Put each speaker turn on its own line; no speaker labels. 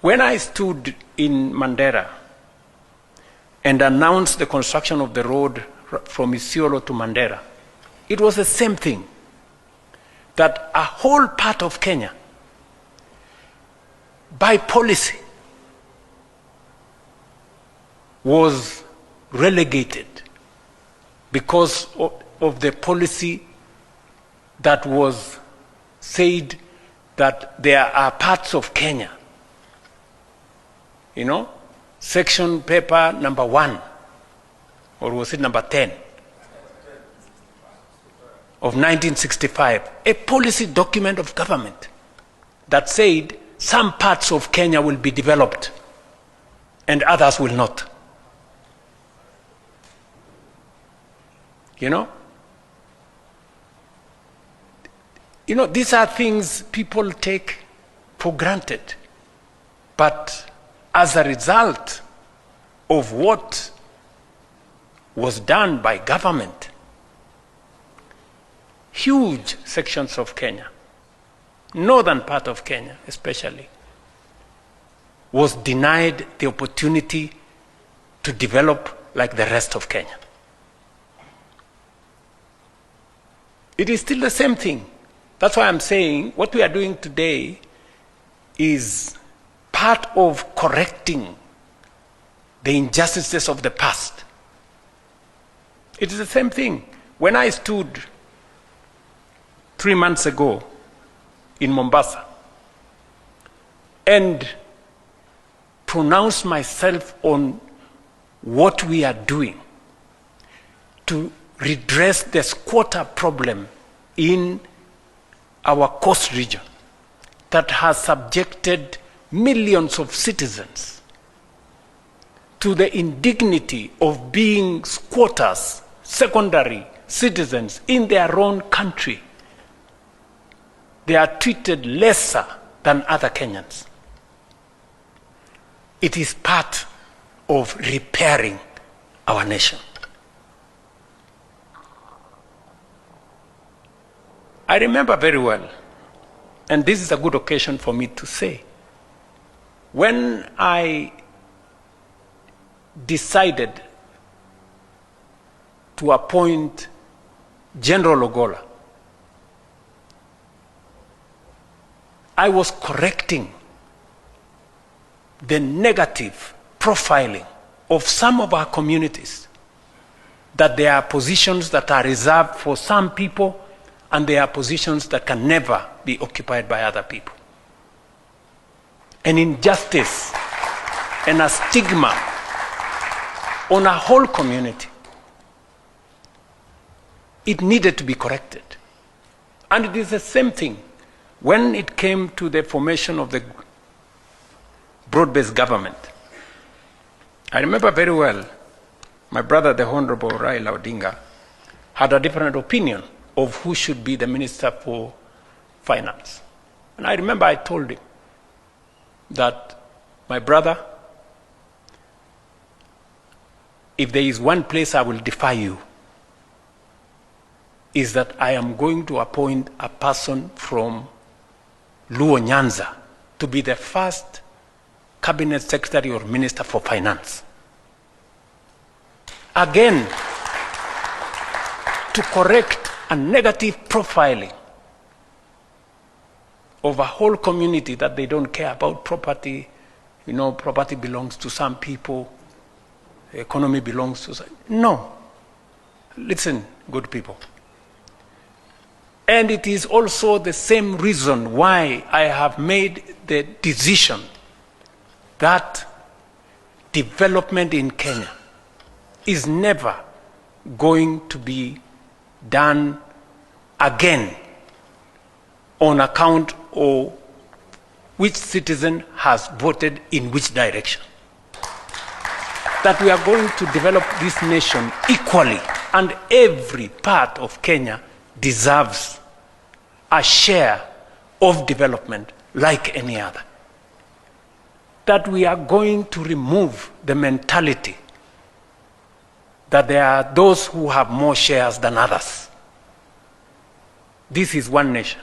When I stood in Mandera and announced the construction of the road from Isiolo to Mandera, it was the same thing, that a whole part of Kenya, by policy, was relegated because of the policy that was said that there are parts of Kenya, section paper number 1, or was it number 10, of 1965, a policy document of government that said some parts of Kenya will be developed and others will not. These are things people take for granted. But as a result of what was done by government, huge sections of Kenya, northern part of Kenya especially, was denied the opportunity to develop like the rest of Kenya. It is still the same thing. That's why I'm saying what we are doing today is part of correcting the injustices of the past. It is the same thing. When I stood 3 months ago in Mombasa and pronounced myself on what we are doing to redress the squatter problem in our coast region that has subjected millions of citizens to the indignity of being squatters, secondary citizens in their own country. They are treated lesser than other Kenyans. It is part of repairing our nation. I remember very well, and this is a good occasion for me to say, when I decided to appoint General Ogolla, I was correcting the negative profiling of some of our communities, that there are positions that are reserved for some people and there are positions that can never be occupied by other people. An injustice and a stigma on a whole community. It needed to be corrected. And it is the same thing when it came to the formation of the broad-based government. I remember very well, my brother, the Honorable Raila Odinga, had a different opinion of who should be the Minister for Finance. And I remember I told him that, my brother, if there is one place I will defy you, is that I am going to appoint a person from Luo Nyanza to be the first Cabinet Secretary or Minister for Finance. Again, to correct a negative profiling of a whole community that they don't care about property. Property belongs to some people, the economy belongs to some. No. Listen, good people. And it is also the same reason why I have made the decision that development in Kenya is never going to be done again on account of which citizen has voted in which direction. That we are going to develop this nation equally, and every part of Kenya deserves a share of development like any other. That we are going to remove the mentality that there are those who have more shares than others. This is one nation.